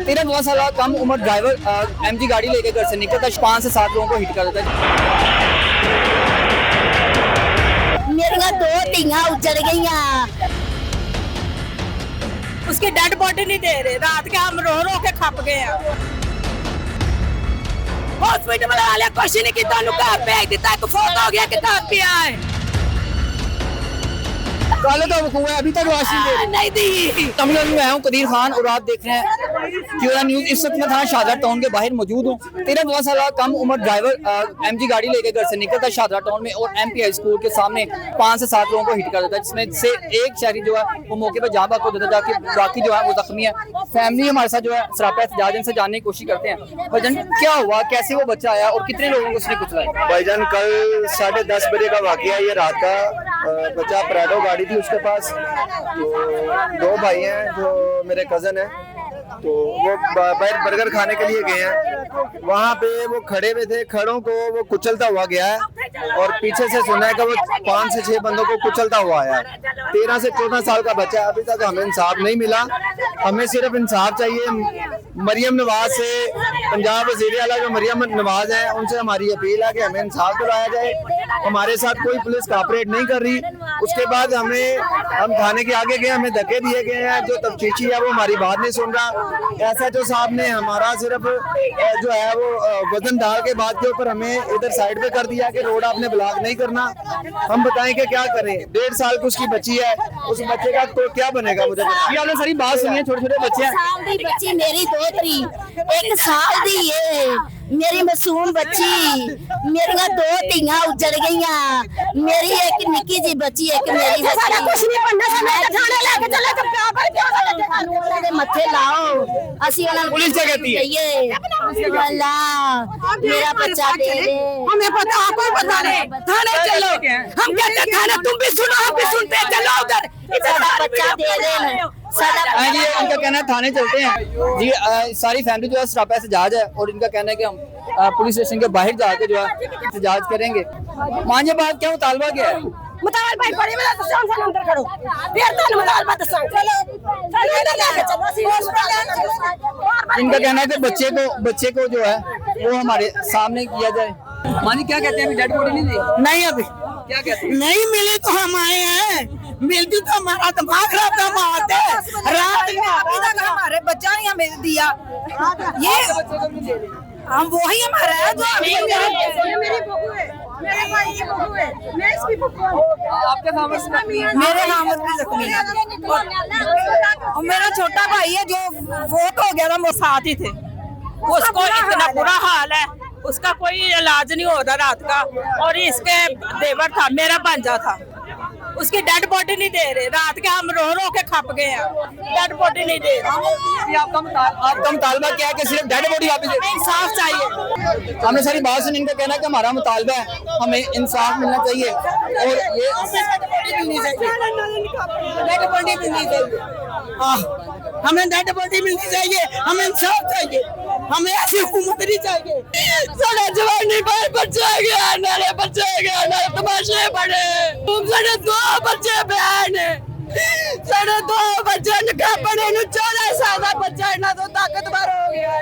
13-14 साल का कम उम्र ड्राइवर एमजी गाड़ी लेके घर से निकलता 5 से 7 लोगों को हिट कर देता है। मेरिया 2 धियां उजड़ गईयां। उसकी डेड बॉडी नहीं दे रहे, रात के हम रो रो के खप गए हैं। हॉस्पिटल वाले कुछ नहीं किया, घर भेज दिता, एक फोन हो गया कि घर पे आए। कल तो हुआ है, अभी तक वाशी नहीं दी। तमिलनाडु में हूँ कदीर खान और आप देख रहे हैं क्यूरा न्यूज। इस वक्त मैं थाना शाहदरा टाउन के बाहर मौजूद हूँ। 13-14 साल का कम उम्र ड्राइवर एमजी गाड़ी लेके घर से निकलता है शाहदरा टाउन में और एमपीआई स्कूल के सामने 5 से 7 लोगों को हिट कर देता है, जिसमें से एक शहरी जो है वो मौके पर जहाँ को देता जाके बाकी जो है वो जख्मी है। फैमिली हमारे साथ जो है सरापा एहतजाज इनसे जानने की कोशिश करते हैं। भाईजान क्या हुआ, कैसे वो बच्चा आया और कितने लोगों को उसने कुचला? भाईजान कल 10:30 बजे का वाकया है। ये रात का बच्चा पराडो गाड़ी थी उसके पास, तो 2 भाई हैं जो मेरे कजन हैं, तो वो बाहर बर्गर खाने के लिए गए हैं। वहाँ पे वो खड़े हुए थे, खड़ों को वो कुचलता हुआ गया है और पीछे से सुना है कि वो 5 से 6 बंदों को कुचलता हुआ आया है। 13 से 14 साल का बच्चा है। अभी तक हमें इंसाफ नहीं मिला। हमें सिर्फ इंसाफ चाहिए। मरियम नवाज से, पंजाब वज़ीर आला जो मरियम नवाज है, उनसे हमारी अपील है कि हमें इंसाफ दिलाया जाए। हमारे साथ कोई पुलिस कॉपरेट नहीं कर रही। उसके बाद हम थाने के आगे गए, हमें धक्के दिए गए हैं। जो तफ्तीशी है वो हमारी बात नहीं सुन रहा। एसएचओ साहब ने हमारा सिर्फ जो है वो वजन डाल के बात के ऊपर हमें इधर साइड पे कर दिया कि रोड आपने ब्लॉक नहीं करना। हम बताएं कि क्या करें। 1.5 साल की उसकी बच्ची है, उस बच्चे का तो क्या बनेगा? मुझे आपने सारी बात सुनी है। छोटे-छोटे बच्चे हैं। साल दी बच्ची मेरी दोतरी 1 साल दी है। मेरी मासूम बच्ची, मेरिया 2 धियां उजड़ गईयां। मेरी एक निक्की जी बच्ची, एक मेरी बच्ची। कुछ नहीं बनना, थाने लेके चले तो क्या पर क्यों दे मथे लाओ। असि वाला पुलिस क्या कहती है? अल्लाह मेरा बच्चा दे दे। हमें पता, आपको पता नहीं। थाने चलो, हम कहते हैं थाने, तुम भी सुनो, हम भी सुनते हैं। चलो उधर, बच्चा दे दे। हाँ जी, इनका कहना है थाने चलते हैं जी। सारी फैमिली जो है सरापा एहतजाज है और इनका कहना है कि हम पुलिस स्टेशन के बाहर जाके जो है एहतजाज करेंगे। मांझे बात क्या मुतालबा क्या है? मुतालबा भाई बड़ी वाला तो सामने अंदर खड़ो, फिर तो मुतालबा तो चलो इधर लेके चलो। इनका कहना है कि बच्चे को जो है वो हमारे सामने किया जाए। मानी क्या कहते हैं, अभी डेड बॉडी नहीं दी? नहीं, अभी क्या कहते हैं? नहीं मिली तो हम आए हैं। मिलती तो हमारा दिमाग खराब था। मारते रात में अभी तक हमारे बच्चा नहीं हमें दिया। ये हम वही हमारा है जो मेरी बहू है, मेरे भाई की बहू है, मैं इसकी बहू हूं। आपके नाम से मेरे नाम भी जख्मी है और मेरा छोटा भाई है जो फोट हो गया था, वो साथ ही थे। उसको इतना बुरा हाल है, उसका कोई इलाज नहीं हो रहा रात का। और इसके देवर था, मेरा भांजा था, उसकी डेड बॉडी नहीं दे रहे, रात के हम रो रो के खप गए हैं। डेड बॉडी नहीं दे रहे। आपका मुतालबा क्या है कि सिर्फ डेड बॉडी वापस दे? इंसाफ चाहिए। हमने सारी बात सुनी। इनका कहना है कि हमारा मुतालबा है, हमें इंसाफ मिलना चाहिए और ये डेड बॉडी मिलनी चाहिए। हमें डेड बॉडी मिलनी चाहिए, हमें इंसाफ चाहिए, हमें ऐसी हुकूमत नहीं चाहिए। साढ़े जवानी भाई बच्चा गया, नारे बच्चा गया, नारे तमाशे बड़े। तुम साढ़े 2 बच्चे बहन, साढ़े 2 बच्चे निकाह पड़े। 14 साल का बच्चा इन्ना तो ताकतवर हो गया है।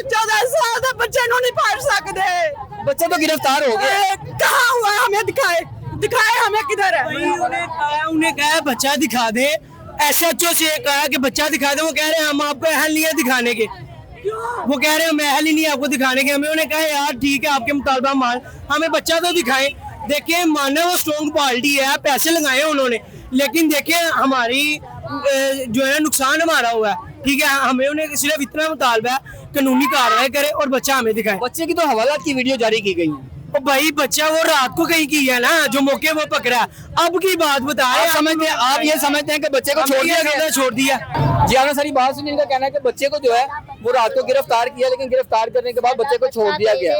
14 साल का बच्चे नहीं पढ़ सकते। बच्चे तो गिरफ्तार हो गए। कहाँ हुआ? हमें दिखाए हमें किधर है? उन्हें कहा बच्चा दिखा दे। एसएचओ से कहा कि बच्चा दिखा दे। वो कह रहे हैं हम आपको अहल नहीं है दिखाने के। वो कह रहे हैं मैं अहल ही नहीं है आपको दिखाने के। हमें उन्हें कहा यार ठीक है आपके मुतालबा मान, हमें बच्चा तो दिखाएं। देखिए माने वो स्ट्रॉन्ग पार्टी है, पैसे लगाए उन्होंने, लेकिन देखिए हमारी जो है नुकसान हमारा हुआ है। ठीक है, हमें उन्हें सिर्फ इतना मुतालबा है कानूनी कार्रवाई करे और बच्चा हमें दिखाए। बच्चे की तो हवालात की वीडियो जारी की गई है। और भाई बच्चा वो रात को कहीं की है ना, जो मौके वो पकड़ा। अब की बात बता रहे हैं। आप ये समझते हैं कि बच्चे को छोड़ दिया गया? छोड़ दिया जी। आपने सारी बात सुनी। इनका कहना है कि बच्चे को जो है वो रात को गिरफ्तार किया, लेकिन गिरफ्तार करने के बाद बच्चे को छोड़ दिया गया।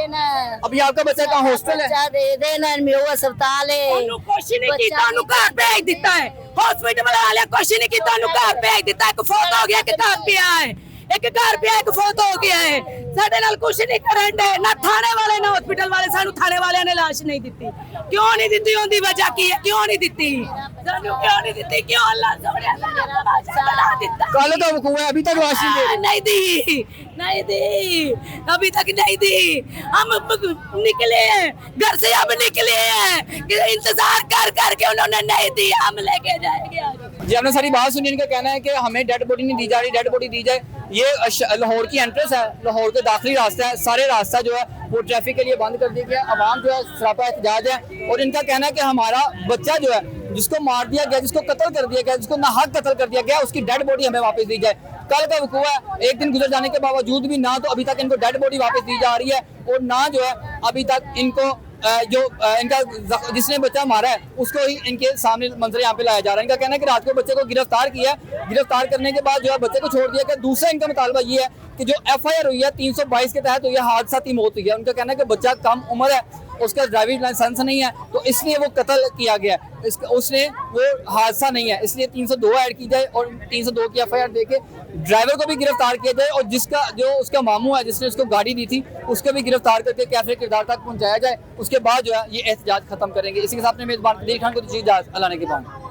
अभी आपका बच्चा कहाँ हॉस्टल है? दे देना, मेरा अस्पताल है। कुछ नहीं किया, घर भेज दिता है। हॉस्पिटल वाले कुछ नहीं किया, घर भेज दिता है। फोन हो गया कि घर पे आए, एक घर पे एक फोत हो गया है साडे नाल कुछ नहीं करन दे ना थाने वाले ना हॉस्पिटल वाले सानू थाने वाले ने लाश नहीं दिती क्यों नहीं दिती उनकी वजह की है क्यों नहीं दिती सानू क्यों नहीं दिती क्यों अल्लाह सोने बना दिता कल का वकूआ है अभी तक लाश नहीं दे रहे। नहीं दी अभी तक नहीं दी हम निकले हैं घर से हम निकले हैं कि इंतजार कर करके उन्होंने नहीं दी हम लेके जाएंगे आगे। जी हमने सारी बात सुनी इनका कहना है कि हमें डेड बॉडी नहीं दी जा रही डेड बॉडी दी जाए। ये लाहौर की एंट्रेंस है लाहौर के दाखिली रास्ता है सारे रास्ता जो है वो ट्रैफिक के लिए बंद कर दिया गया अवाम जो है सरापा एहतजाज है और इनका कहना है कि हमारा बच्चा जो है जिसको मार दिया गया जिसको कत्ल कर दिया गया जिसको नाहक कत्ल कर दिया गया उसकी डेड बॉडी हमें वापस दी जाए। कल का वकूआ है एक दिन गुजर जाने के बावजूद भी ना तो अभी तक इनको डेड बॉडी वापस दी जा रही है और ना जो है अभी तक इनको इनका जिसने बच्चा मारा है उसको ही इनके सामने मंजर यहाँ पे लाया जा रहा है। इनका कहना है कि रात को बच्चे को गिरफ्तार किया गिरफ्तार करने के बाद जो है बच्चे को छोड़ दिया गया। दूसरा इनका मुतालबा ये है कि जो FIR हुई है 322 के तहत हुई है हादसाती मौत हुई है। उनका कहना है कि बच्चा कम उम्र है उसका ड्राइविंग लाइसेंस नहीं है तो इसलिए वो कत्ल किया गया उसने वो हादसा नहीं है इसलिए 302 ऐड की जाए और 302 की FIR देके ड्राइवर को भी गिरफ्तार किया जाए और जिसका जो उसका मामू है जिसने उसको गाड़ी दी थी उसको भी गिरफ्तार करके कैफे किरदार तक पहुंचाया जाए। उसके बाद जो है ये एहतजाज खत्म करेंगे। इसी के साथ में मेजबान कदीर खान को तो चीज अल्लाह ने के बाद